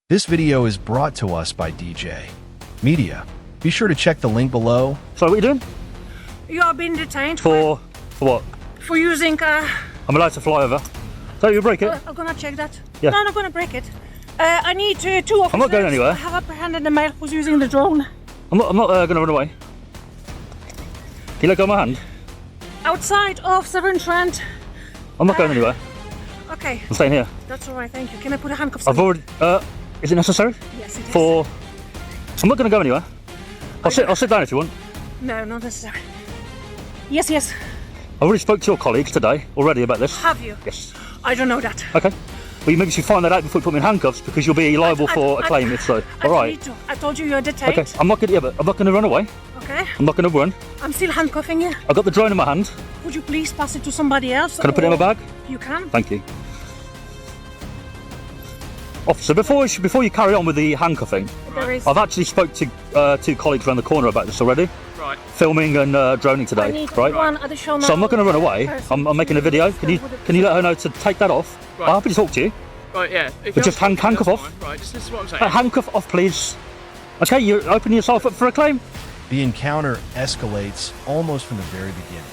This video is brought to us by DJ Media. Be sure to check the link below. So what are you doing? You are being detained For what? for using I'm allowed to fly over. So you break it? I'm gonna check that. Yeah. No, I'm not gonna break it. I need two officers. I'm not going anywhere. I have apprehended the male who's using the drone. I'm not going to run away. Can you let go of my hand? Outside of Severn Trent. I'm not going anywhere. Okay, I'm staying here. that's alright, thank you. Can I put a handcuffs on? I've already. Is it necessary? Yes, it is. I'm not going to go anywhere. I'll sit down if you want. No, not necessary. Yes, yes. I already spoke to your colleagues today already about this. Have you? Yes. I don't know that. Okay. Well, you maybe should find that out before you put me in handcuffs because you'll be liable for a claim if so. I All right. need to. I told you you're detained. Okay. I'm not going to run away. Okay. I'm not going to run. I'm still handcuffing you. I've got the drone in my hand. Would you please pass it to somebody else? Can I put it in my bag? You can. Thank you. Officer, before you carry on with the handcuffing, There is. I've actually spoke to two colleagues around the corner about this already. Right. Filming and droning I today, need right? one additional. So I'm not going to run away. person. I'm making a video. Can you let her know to take that off? Right. I'm happy to talk to you. Right, yeah. If But just you're- handcuff that's off. fine. Right, this is what I'm saying. Handcuff off, please. Okay, you're opening yourself up for a claim. The encounter escalates almost from the very beginning.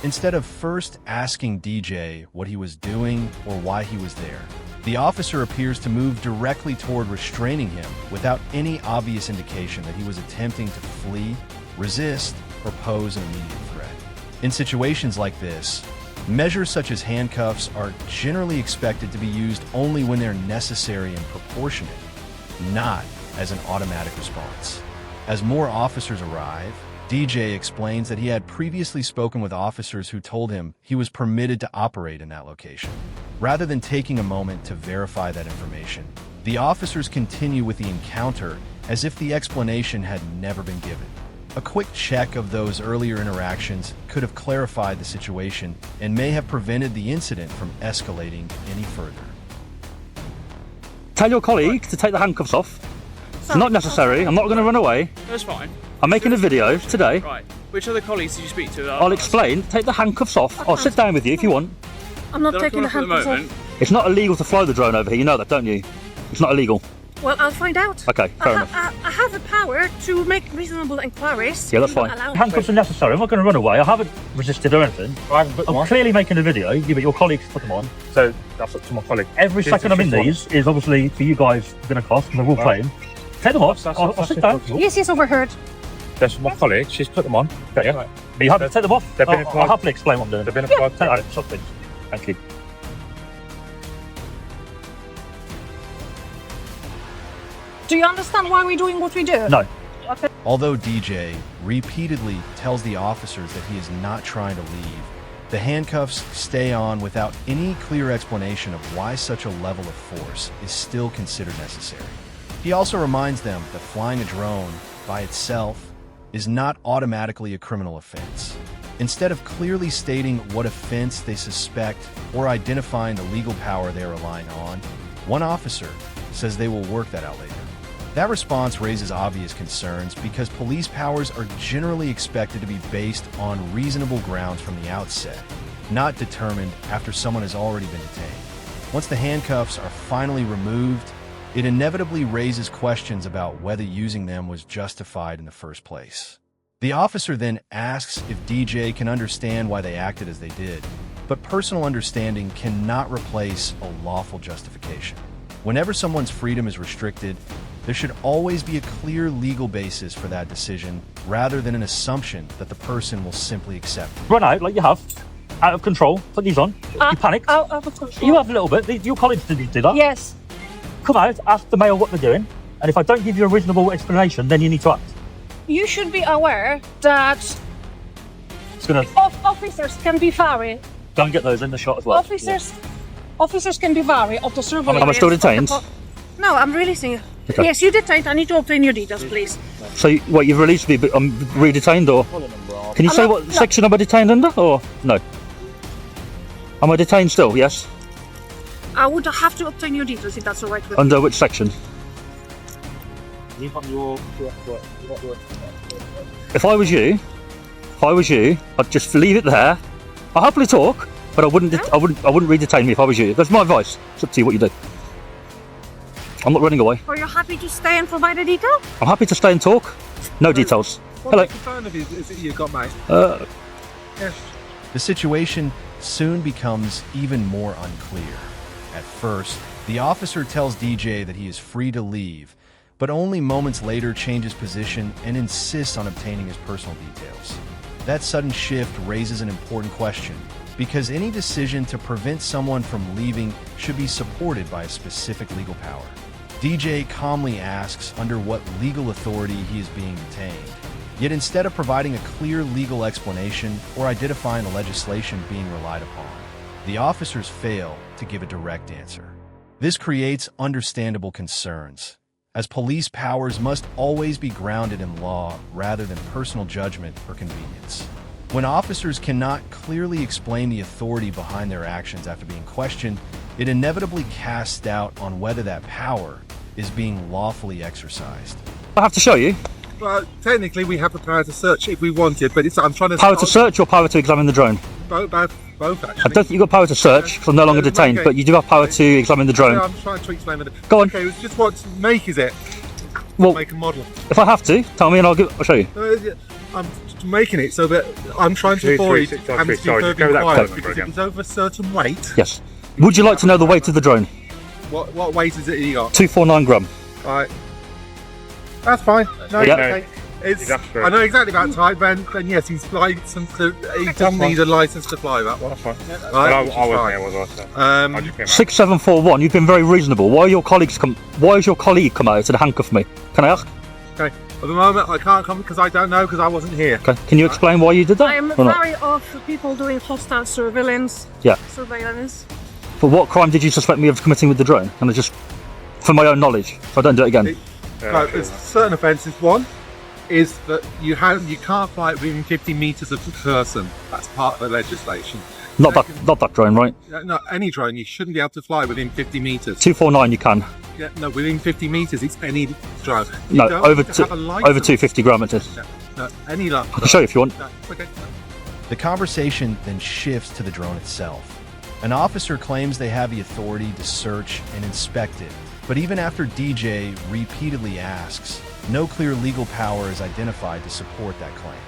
Instead of first asking DJ what he was doing or why he was there, the officer appears to move directly toward restraining him without any obvious indication that he was attempting to flee, resist, or pose an immediate threat. In situations like this, measures such as handcuffs are generally expected to be used only when they're necessary and proportionate, not as an automatic response. As more officers arrive, DJ explains that he had previously spoken with officers who told him he was permitted to operate in that location. Rather than taking a moment to verify that information, the officers continue with the encounter as if the explanation had never been given. A quick check of those earlier interactions could have clarified the situation and may have prevented the incident from escalating any further. Tell your colleague to take the handcuffs off. It's not necessary. I'm not going to run away. That's fine. I'm making a video today. Right. Which other colleagues did you speak to? I'll explain. Take the handcuffs off. I'll sit down with you if you want. I'm not Don't taking the for the handcuffs moment. off. It's not illegal to fly the drone over here. You know that, don't you? It's not illegal. Well, I'll find out. Okay, fair enough. I have the power to make reasonable inquiries. Yeah, that's You fine. allow me. Handcuffs are necessary. I'm not going to run away. I haven't resisted or anything. I'm clearly making a video. You, but your colleagues put them on. So that's up to my colleague. Every second I'm in these is obviously for you guys going to cost because I will claim. Take them off. I'll sit down. Yes, yes, overheard. That's my colleague. She's put them on. Okay, yeah. Right. Are you happy to take them off? They've been I'll applied. happily explain what I'm doing. They've been applied. Take that. Stop, please. Thank you. Do you understand why we're doing what we do? No. Okay. Although DJ repeatedly tells the officers that he is not trying to leave, the handcuffs stay on without any clear explanation of why such a level of force is still considered necessary. He also reminds them that flying a drone by itself is not automatically a criminal offense. Instead of clearly stating what offense they suspect or identifying the legal power they are relying on, one officer says they will work that out later. That response raises obvious concerns because police powers are generally expected to be based on reasonable grounds from the outset, not determined after someone has already been detained. Once the handcuffs are finally removed, it inevitably raises questions about whether using them was justified in the first place. The officer then asks if DJ can understand why they acted as they did, but personal understanding cannot replace a lawful justification. Whenever someone's freedom is restricted, there should always be a clear legal basis for that decision, rather than an assumption that the person will simply accept it. Run out like you have. Out of control. Put these on. You panicked. Out of control. You have a little bit. Your colleagues did do that. Yes. Come out, ask the male what they're doing, and if I don't give you a reasonable explanation, then you need to act. You should be aware that It's gonna officers can be vary. go and get those in the shot as well. Officers can be vary of the surveillance. Am I still detained? No, I'm releasing you. Okay. Yes, you're detained. I need to obtain your details, please. So, what, you've released me, but I'm re-detained, or? Can you I'm say not- what no. section am I detained under, or no? Am I detained still, yes? I would have to obtain your details if that's all right with you. Under which section? If I was you, I'd just leave it there. I'll happily talk, but I wouldn't re-detain me if I was you. That's my advice. It's up to you what you do. I'm not running away. Are you happy to stay and provide a detail? I'm happy to stay and talk. No details. Hello. What phone is it you got, mate? Yes. The situation soon becomes even more unclear. At first, the officer tells DJ that he is free to leave, but only moments later changes position and insists on obtaining his personal details. That sudden shift raises an important question, because any decision to prevent someone from leaving should be supported by a specific legal power. DJ calmly asks under what legal authority he is being detained. Yet instead of providing a clear legal explanation or identifying the legislation being relied upon, the officers fail to give a direct answer. This creates understandable concerns, as police powers must always be grounded in law rather than personal judgment or convenience. When officers cannot clearly explain the authority behind their actions after being questioned, it inevitably casts doubt on whether that power is being lawfully exercised. I have to show you. Well, technically, we have the power to search if we wanted, but I'm trying to... Power to search or power to examine the drone? Both, actually. I don't think you've got power to search because I'm no longer detained, Okay. but you do have power to examine the drone. Yeah, I'm trying to explain it. Go on. Okay, just what make is it? Well, Make a model. if I have to, tell me and I'll show you. I'm making it so that I'm trying to avoid having to be sorry, further go with that inquiries, phone because number if it's over a certain weight, Yes. Would you like to know the weight of the drone? what weight is it you got? 249 gram. Right. That's fine. No, Yeah. okay. Exactly. I know exactly about type, then yes, he's licensed to, he doesn't need a license to fly that one. That's fine. Right, But which is I wasn't fine. here, was I? So I just came out. 6741. You've been very reasonable. Why has your colleague come out and handcuff me? Can I ask? Okay. At the moment, I can't come because I don't know, because I wasn't here. Okay. Can you explain why you did that? I am or not? very off people doing hostile surveillance. Yeah. Surveillance. But what crime did you suspect me of committing with the drone? And I just, for my own knowledge, so I don't do it again. Right, there's certain offences. One is that you can't fly within 50 metres of the person. That's part of the legislation. Not that drone, right? No, any drone, you shouldn't be able to fly within 50 metres. 249 you can. Yeah, no, within 50 metres, it's any drone. You No, don't over need to have a over licence. 250 gram it is. No, any line. I can show you if you want. No, okay. The conversation then shifts to the drone itself. An officer claims they have the authority to search and inspect it, but even after DJ repeatedly asks, no clear legal power is identified to support that claim.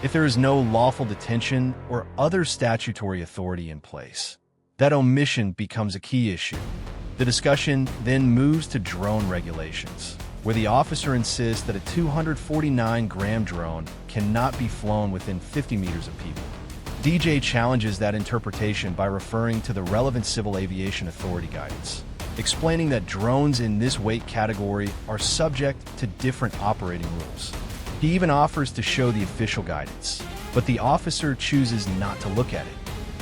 If there is no lawful detention or other statutory authority in place, that omission becomes a key issue. The discussion then moves to drone regulations, where the officer insists that a 249-gram drone cannot be flown within 50 meters of people. DJ challenges that interpretation by referring to the relevant Civil Aviation Authority guidance, explaining that drones in this weight category are subject to different operating rules. He even offers to show the official guidance, but the officer chooses not to look at it.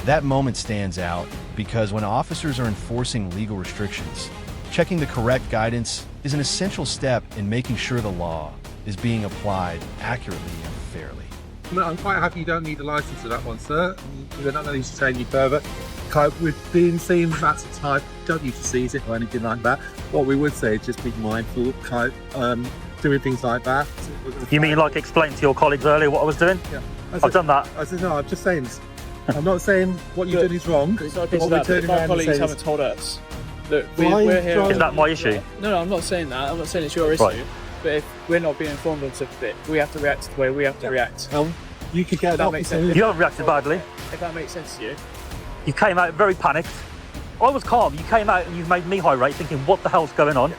That moment stands out because when officers are enforcing legal restrictions, checking the correct guidance is an essential step in making sure the law is being applied accurately and fairly. I'm quite happy you don't need a licence for that one, sir. We're not going to detain you further. We've been seeing that's the type, don't need to seize it or anything like that. What we would say is just be mindful of doing things like that. You mean like explain to your colleagues earlier what I was doing? Yeah. I've done that. I said, no, I'm just saying this. I'm not saying what you've done is wrong. It's not a case What of we're that, but turning if our around and colleagues saying haven't is- told us. Look, Why we're here. try- Is that my issue? No, I'm not saying that. I'm not saying it's your issue. Right. But if we're not being informed of something, we have to react to the way we have to react. You could get That makes sense. You haven't reacted badly. If that makes sense to you. You came out very panicked. I was calm. You came out and you made me irate, thinking, what the hell's going on?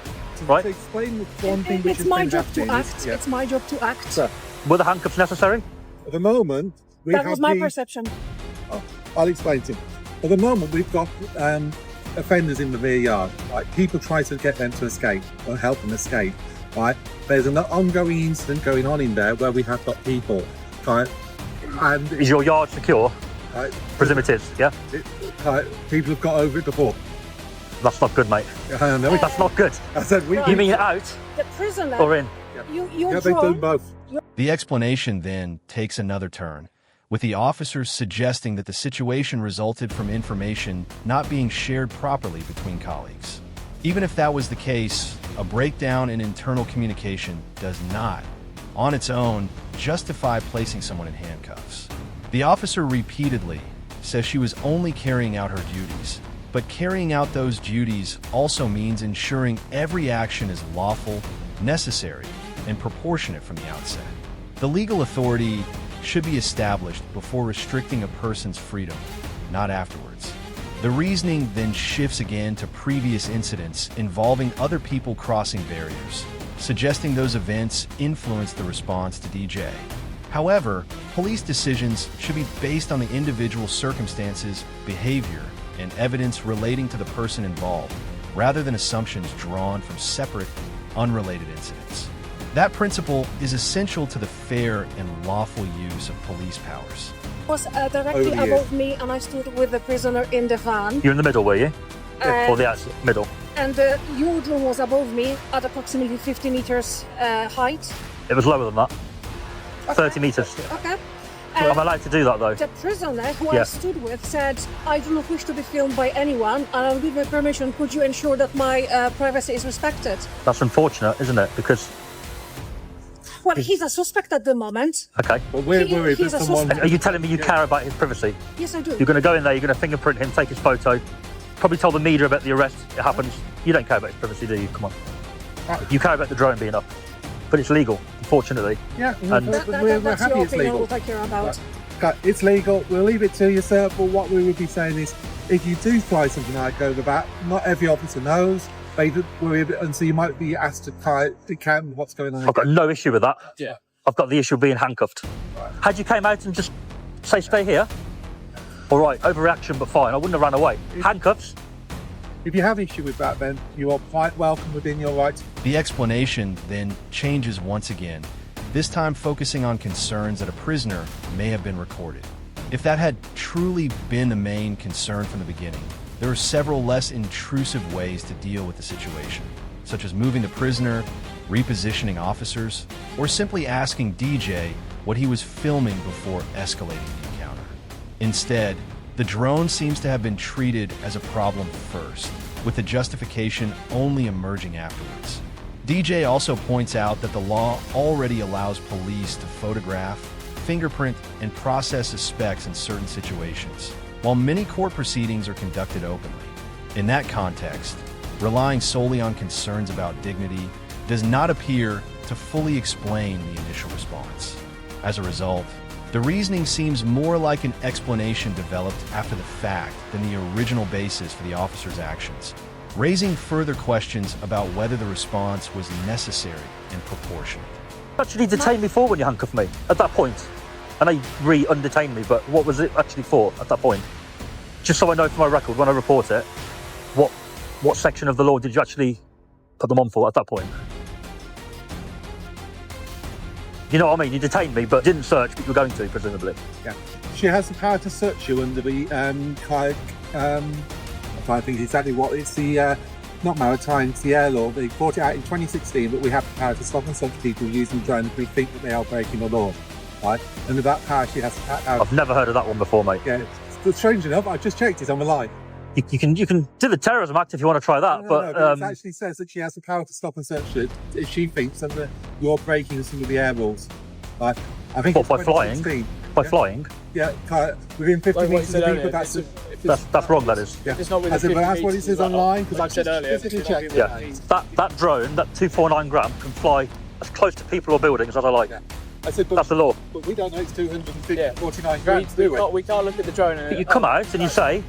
Right? To explain the one thing which It's has my been job to happening is- act. yeah. It's my job to act. Sir, Were the handcuffs necessary? at the moment, we That have was my the- perception. I'll explain to you. At the moment, we've got offenders in the rear yard. Right? People try to get them to escape or help them escape. Right? There's an ongoing incident going on in there where we have got people. Right? And Is your yard secure? right, Presume it is, yeah? people have got over it before. That's not good, mate. I know. That's not good. I said we. You mean out The prisoner. or in? You're Yeah, they've done drawn. both. The explanation then takes another turn, with the officers suggesting that the situation resulted from information not being shared properly between colleagues. Even if that was the case, a breakdown in internal communication does not, on its own, justify placing someone in handcuffs. The officer repeatedly says she was only carrying out her duties, but But carrying out those duties also means ensuring every action is lawful, necessary, and proportionate from the outset. The legal authority should be established before restricting a person's freedom, not afterwards. The reasoning then shifts again to previous incidents involving other people crossing barriers, suggesting those events influenced the response to DJ. However, police decisions should be based on the individual circumstances, behavior, and evidence relating to the person involved, rather than assumptions drawn from separate, unrelated incidents. That principle is essential to the fair and lawful use of police powers. Was directly above me, and I stood with the prisoner in the van. You're in the middle, were you? Or the middle? And your drone was above me at approximately 50 meters height. It was lower than that. 30 meters. Okay. I'm allowed to do that though. The prisoner who I stood with said, "I do not wish to be filmed by anyone, and with my permission, could you ensure that my privacy is respected?" That's unfortunate, isn't it? Because... Well, he's a suspect at the moment. Okay. But we're worried he's that a someone... suspect. Are you telling me you care about his privacy? Yes, I do. You're going to go in there, you're going to fingerprint him, take his photo, probably tell the media about the arrest. It happens. You don't care about his privacy, do you? Come on. You care about the drone being up. But it's legal, unfortunately. Yeah, And that's we're your happy it's opinion, legal. what I care about. Okay, it's legal. We'll leave it to you, sir. But what we would be saying is, if you do fly something like over that, not every officer knows. They worry a bit, and so you might be asked to decant what's going on. I've got no issue with that. Yeah. I've got the issue of being handcuffed. Had you came out and just say, stay here? All right, overreaction, but fine. I wouldn't have run away. Handcuffs? If you have issue with that, then you are quite welcome within your rights. The explanation then changes once again, this time focusing on concerns that a prisoner may have been recorded. If that had truly been the main concern from the beginning, there are several less intrusive ways to deal with the situation, such as moving the prisoner, repositioning officers, or simply asking DJ what he was filming before escalating the encounter. Instead, the drone seems to have been treated as a problem first, with the justification only emerging afterwards. DJ also points out that the law already allows police to photograph, fingerprint, and process suspects in certain situations, while many court proceedings are conducted openly. In that context, relying solely on concerns about dignity does not appear to fully explain the initial response. As a result, the reasoning seems more like an explanation developed after the fact than the original basis for the officer's actions, raising further questions about whether the response was necessary and proportionate. You actually detained me for when you handcuffed me at that point. I know you re-undetained me, but what was it actually for at that point? Just so I know for my record, when I report it, what section of the law did you actually put them on for at that point? You know what I mean? You detained me, but didn't search, but you were going to, presumably. Yeah. She has the power to search you under the, I'm trying to think exactly what, it's the, not maritime, it's the air law. They brought it out in 2016, but we have the power to stop and search people using drones if we think that they are breaking the law, right? And with that power, she has the power. I've never heard of that one before, mate. Yeah, it's strange enough, I just checked it on the line. You can do the terrorism act if you want to try that, No, it actually says that she has the power to stop and search it if she thinks that you're breaking some of the air rules. Right? I think what, it's by flying? 2016. By flying? Yeah, within 50 Like what metres you of said people, earlier, That's wrong, that is. yeah. It's not within As in, 50 that's what it metres, says like, online. Because like I said earlier, specifically it's not checked. within Yeah, that drone, that 249 gram, can fly as close to people or buildings as I like. Yeah. I said, That's the law. but we don't know it's 249 Yeah. grams, do we? We can't look at the drone and But you come out and you say,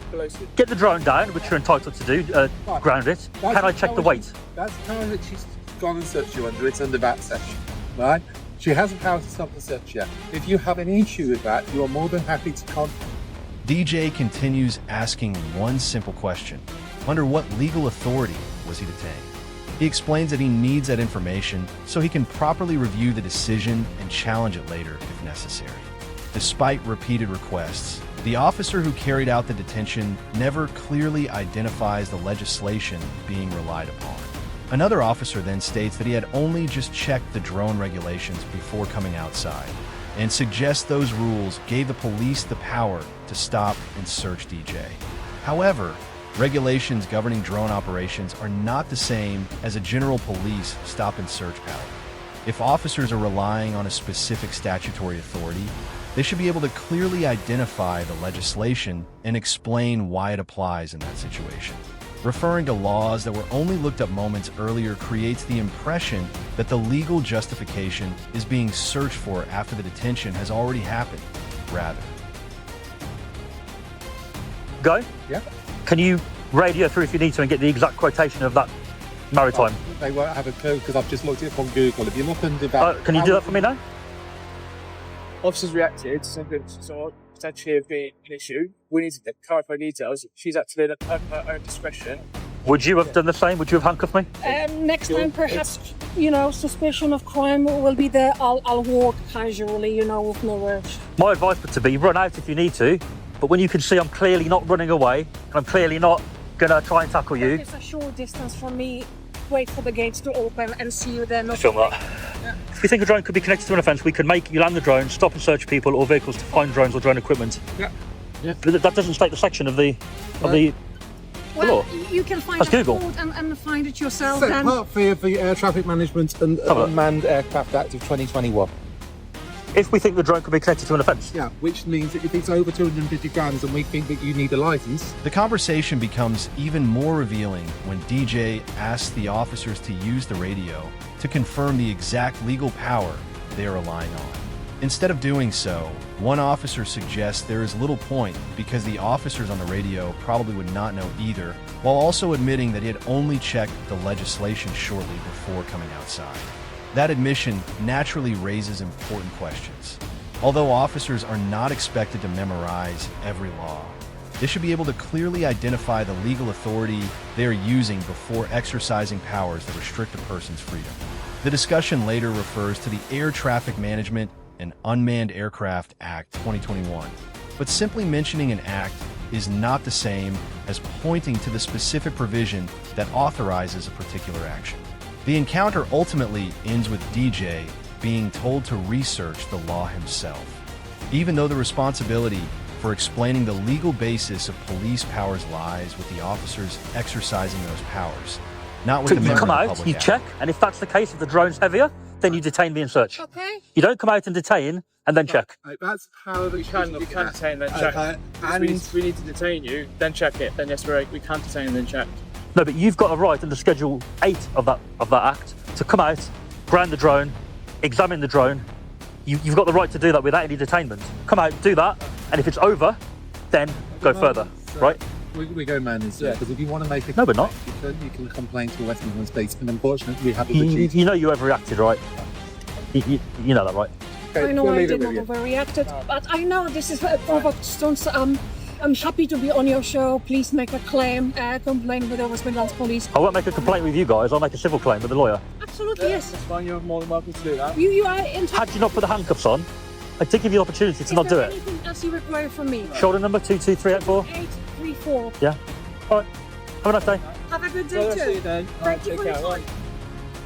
get the drone down, which you're entitled to do, ground it. Can I check the weight? That's the power that she's gone and searched you under. It's under that section, right? She has the power to stop and search you. If you have an issue with that, you are more than happy to contact. DJ continues asking one simple question. Under what legal authority was he detained? He explains that he needs that information so he can properly review the decision and challenge it later if necessary. Despite repeated requests, the officer who carried out the detention never clearly identifies the legislation being relied upon. Another officer then states that he had only just checked the drone regulations before coming outside, and suggests those rules gave the police the power to stop and search DJ. However, regulations governing drone operations are not the same as a general police stop and search power. If officers are relying on a specific statutory authority, they should be able to clearly identify the legislation and explain why it applies in that situation. Referring to laws that were only looked up moments earlier creates the impression that the legal justification is being searched for after the detention has already happened, rather. Go? Yeah. Can you radio through if you need to and get the exact quotation of that maritime? They won't have a clue because I've just looked it up on Google. If you look under that, Can you do that for me now? Officers reacted to something so potentially have been an issue. We need to clarify details. She's acted at her own discretion. Would you have done the same? Would you have handcuffed me? Next time, perhaps, suspicion of crime will be there. I'll walk casually, with no rush. My advice would to be run out if you need to, but when you can see I'm clearly not running away, and I'm clearly not going to try and tackle you. It's a short distance from me. Wait for the gates to open and see you then. Film that. Yeah. If we think a drone could be connected to an offence, we can make you land the drone, stop and search people or vehicles to find drones or drone equipment. Yeah. But that doesn't state the section of the Well, law. you can find That's a Google. code and find it yourself. So, Then. Part 3 of the Air Traffic Management and Unmanned Aircraft Act of 2021. If we think the drone could be connected to an offence. Yeah, which means that if it's over 250 grams and we think that you need a license, The conversation becomes even more revealing when DJ asks the officers to use the radio to confirm the exact legal power they are relying on. Instead of doing so, one officer suggests there is little point because the officers on the radio probably would not know either, while also admitting that he had only checked the legislation shortly before coming outside. That admission naturally raises important questions. Although officers are not expected to memorize every law, they should be able to clearly identify the legal authority they are using before exercising powers that restrict a person's freedom. The discussion later refers to the Air Traffic Management and Unmanned Aircraft Act 2021, but simply mentioning an act is not the same as pointing to the specific provision that authorizes a particular action. The encounter ultimately ends with DJ being told to research the law himself, even though the responsibility for explaining the legal basis of police powers lies with the officers exercising those powers, not with the You member come of the out, public you act. check, and if that's the case, if the drone's heavier, then you detain me and search. Okay. You don't come out and detain and then check. that's how You can detain, then check. and we need to detain you, then check it. Then yes, we can detain, then check. No, but you've got a right under Schedule 8 of that act to come out, ground the drone, examine the drone. You've got the right to do that without any detainment. Come out, do that, and if it's over, then go further, right? we go man instead, because if you want to make a No, we're not. you can complain to West Midlands Police, and unfortunately we haven't You achieved. know you overreacted, right? You know that, right? Okay, I know we'll I leave it did with not you. overreacted, but I know this is a provoked stunt. So I'm happy to be on your show. Please make a complaint with the West Midlands Police. I won't make a complaint with you guys, I'll make a civil claim with the lawyer. Absolutely, yes. That's fine. You're more than welcome to do that. You are in. Had you not put the handcuffs on, I did give you the opportunity to not do it. Anything else you require from me? Shoulder number 22384. 834. Yeah. All right. Have a nice day. Have a good day Well, see you too. then. Thank you for Take your care. time.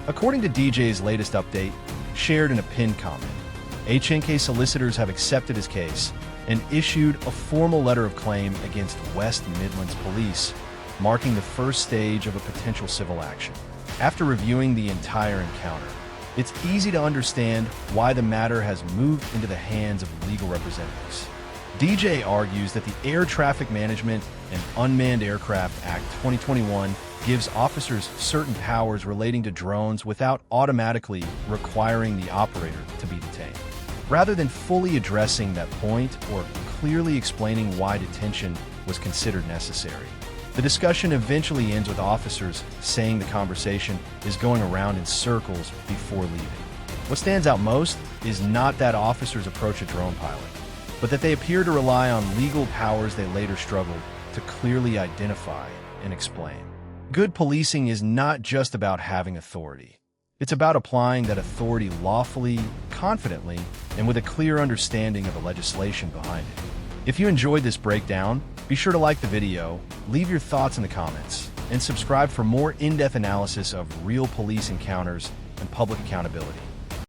According to DJ's latest update, shared in a pinned comment, HNK solicitors have accepted his case and issued a formal letter of claim against West Midlands Police, marking the first stage of a potential civil action. After reviewing the entire encounter, it's easy to understand why the matter has moved into the hands of legal representatives. DJ argues that the Air Traffic Management and Unmanned Aircraft Act 2021 gives officers certain powers relating to drones without automatically requiring the operator to be detained. Rather than fully addressing that point or clearly explaining why detention was considered necessary, the discussion eventually ends with officers saying the conversation is going around in circles before leaving. What stands out most is not that officers approach a drone pilot, but that they appear to rely on legal powers they later struggled to clearly identify and explain. Good policing is not just about having authority. It's about applying that authority lawfully, confidently, and with a clear understanding of the legislation behind it. If you enjoyed this breakdown, be sure to like the video, leave your thoughts in the comments, and subscribe for more in-depth analysis of real police encounters and public accountability.